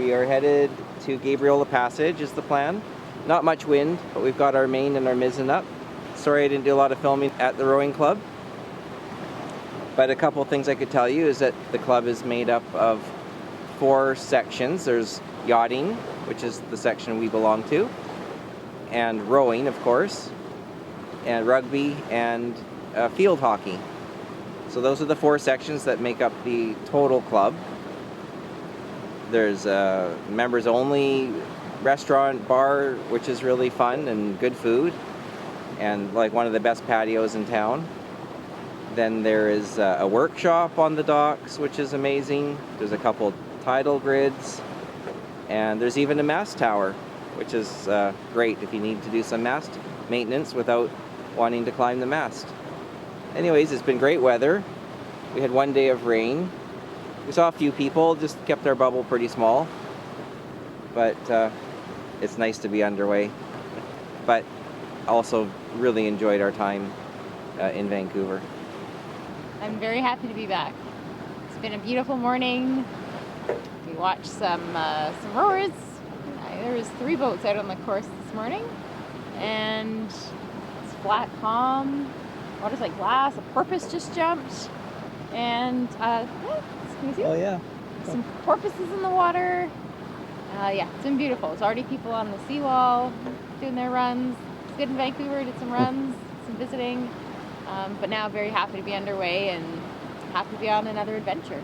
We are headed to Gabriela Passage is the plan. Not much wind, but we've got our main and our mizzen up. Sorry I didn't do a lot of filming at the rowing club. But a couple of things I could tell you is that the club is made up of 4 sections. There's yachting, which is the section we belong to, and rowing, of course, and rugby, and field hockey. So those are the 4 sections that make up the total club. There's a members only restaurant, bar, which is really fun and good food, and like one of the best patios in town. Then there is a workshop on the docks, which is amazing. There's a couple tidal grids, and there's even a mast tower, which is great if you need to do some mast maintenance without wanting to climb the mast. Anyways, it's been great weather. We had 1 day of rain. We saw a few people, just kept our bubble pretty small. But it's nice to be underway. But also really enjoyed our time in Vancouver. I'm very happy to be back. It's been a beautiful morning. We watched some rowers. There was 3 boats out on the course this morning. And it's flat, calm. Water's like glass. A porpoise just jumped. And, can you see? Oh, yeah. Some porpoises in the water. Yeah, it's been beautiful. There's already people on the seawall doing their runs. It's good in Vancouver. Did some runs, some visiting. But now very happy to be underway and happy to be on another adventure.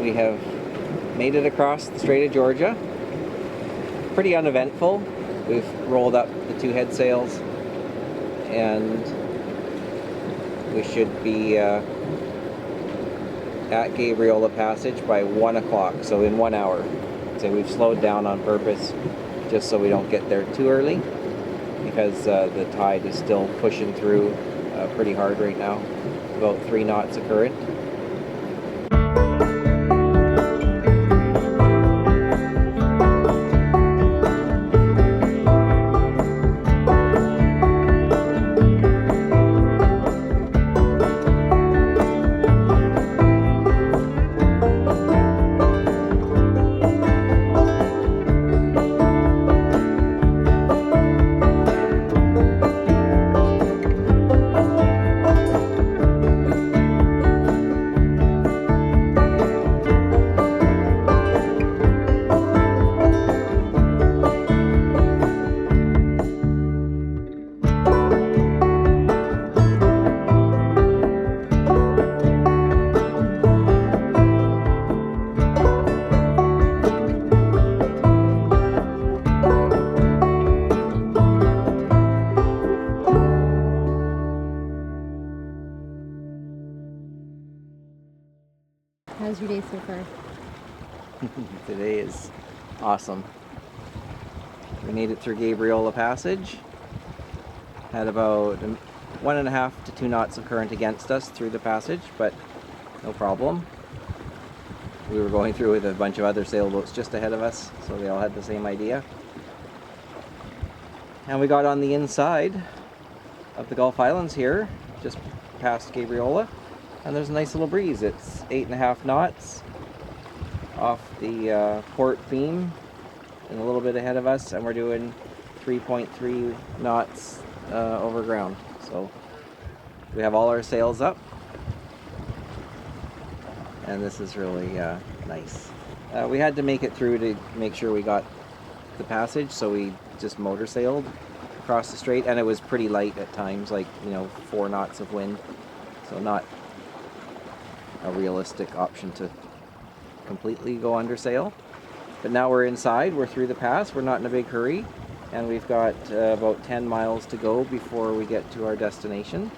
We have made it across the Strait of Georgia. Pretty uneventful. We've rolled up the 2 head sails, and we should be at Gabriela Passage by 1 o'clock, so in 1 hour. So we've slowed down on purpose just so we don't get there too early, because the tide is still pushing through pretty hard right now, about 3 knots a current. How's your day so far? Today is awesome. We made it through Gabriela Passage. Had about 1.5 to 2 knots of current against us through the passage, but no problem. we were going through with a bunch of other sailboats just ahead of us, so they all had the same idea. And we got on the inside of the Gulf Islands here, just past Gabriela, and there's a nice little breeze. It's 8.5 knots off the port beam and a little bit ahead of us, and we're doing 3.3 knots over ground. So we have all our sails up, and this is really nice. We had to make it through to make sure we got the passage, so we just motor sailed across the strait, and it was pretty light at times, like 4 knots of wind, so not a realistic option to completely go under sail. But now we're inside, we're through the pass, we're not in a big hurry, and we've got about 10 miles to go before we get to our destination.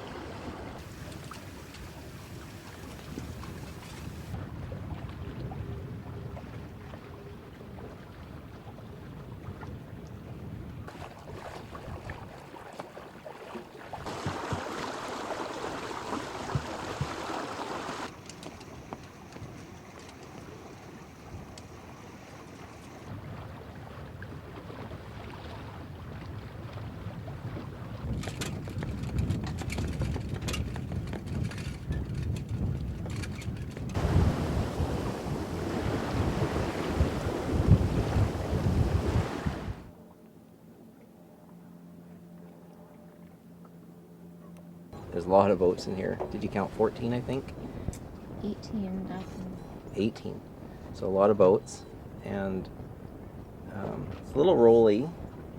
There's a lot of boats in here. Did you count 14, I think? 18. 18. So a lot of boats. And it's a little rolly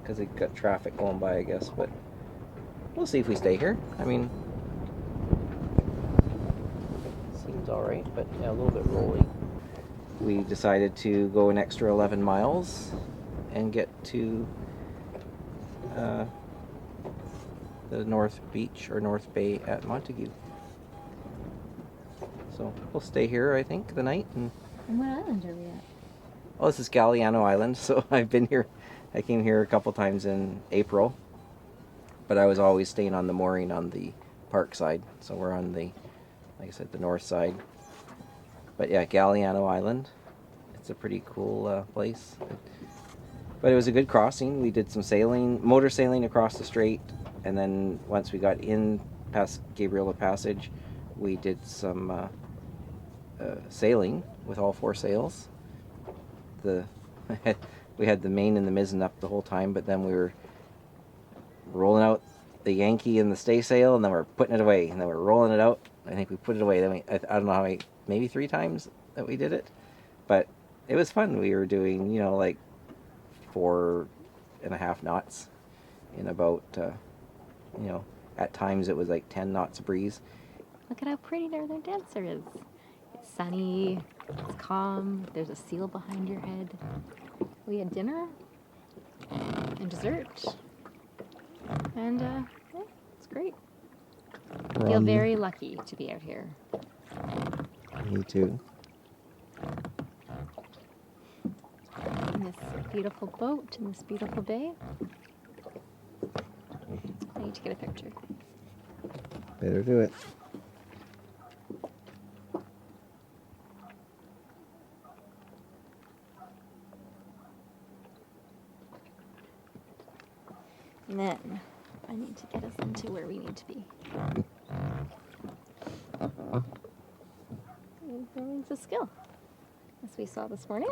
because it got traffic going by, I guess. But we'll see if we stay here. I mean, seems alright, but yeah, a little bit rolly. We decided to go an extra 11 miles and get to the North Beach or North Bay at Montague. So we'll stay here, I think, the night. And what island are we at? Oh, this is Galiano Island. So I've been here. I came here a couple times in April, but I was always staying on the mooring on the park side. So we're on the, like I said, the north side. But yeah, Galiano Island. It's a pretty cool place. But it was a good crossing. We did some sailing, motor sailing across the strait. And then once we got in past Gabriela Passage, we did some sailing with all 4 sails. We had the main and the mizzen up the whole time, but then we were rolling out the Yankee and the staysail, and then we're putting it away, and then we're rolling it out. I think we put it away. Then I don't know how many, maybe 3 times that we did it, but it was fun. We were doing like 4.5 knots in about at times it was like 10 knots of breeze. Look at how pretty Northern Dancer is. It's sunny, it's calm, there's a seal behind your head. We had dinner and dessert, and yeah, it's great. I feel very lucky to be out here. Me too. In this beautiful boat, in this beautiful bay. I need to get a picture. Better do it. And then I need to get us into where we need to be. It's a skill, as we saw this morning.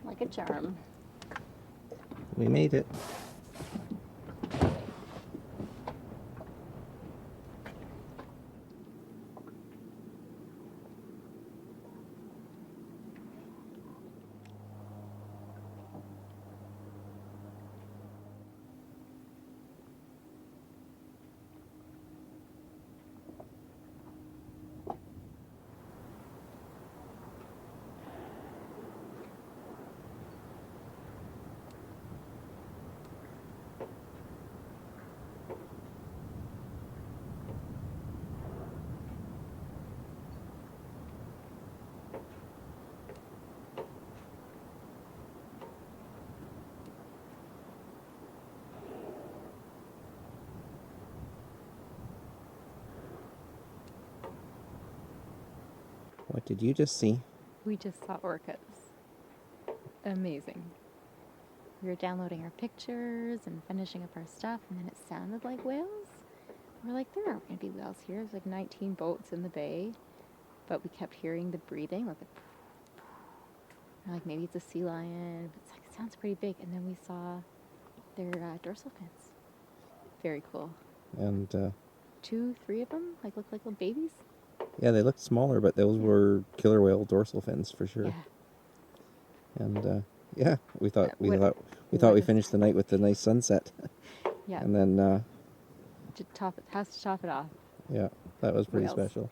Like a charm. We made it. What did you just see? We just saw orcas. Amazing. We were downloading our pictures and finishing up our stuff, and then it sounded like whales. We're like, there aren't going to be whales here. There's like 19 boats in the bay, but we kept hearing the breathing, like we're like, maybe it's a sea lion. But it's like, it sounds pretty big. And then we saw their dorsal fins. Very cool. And 2, 3 of them, like looked like little babies. yeah, they looked smaller, but those were killer whale dorsal fins for sure. Yeah. And yeah, we thought What we is- finished the night with the nice sunset. Yeah. And then Has to top it off. yeah, that was pretty Whales. special.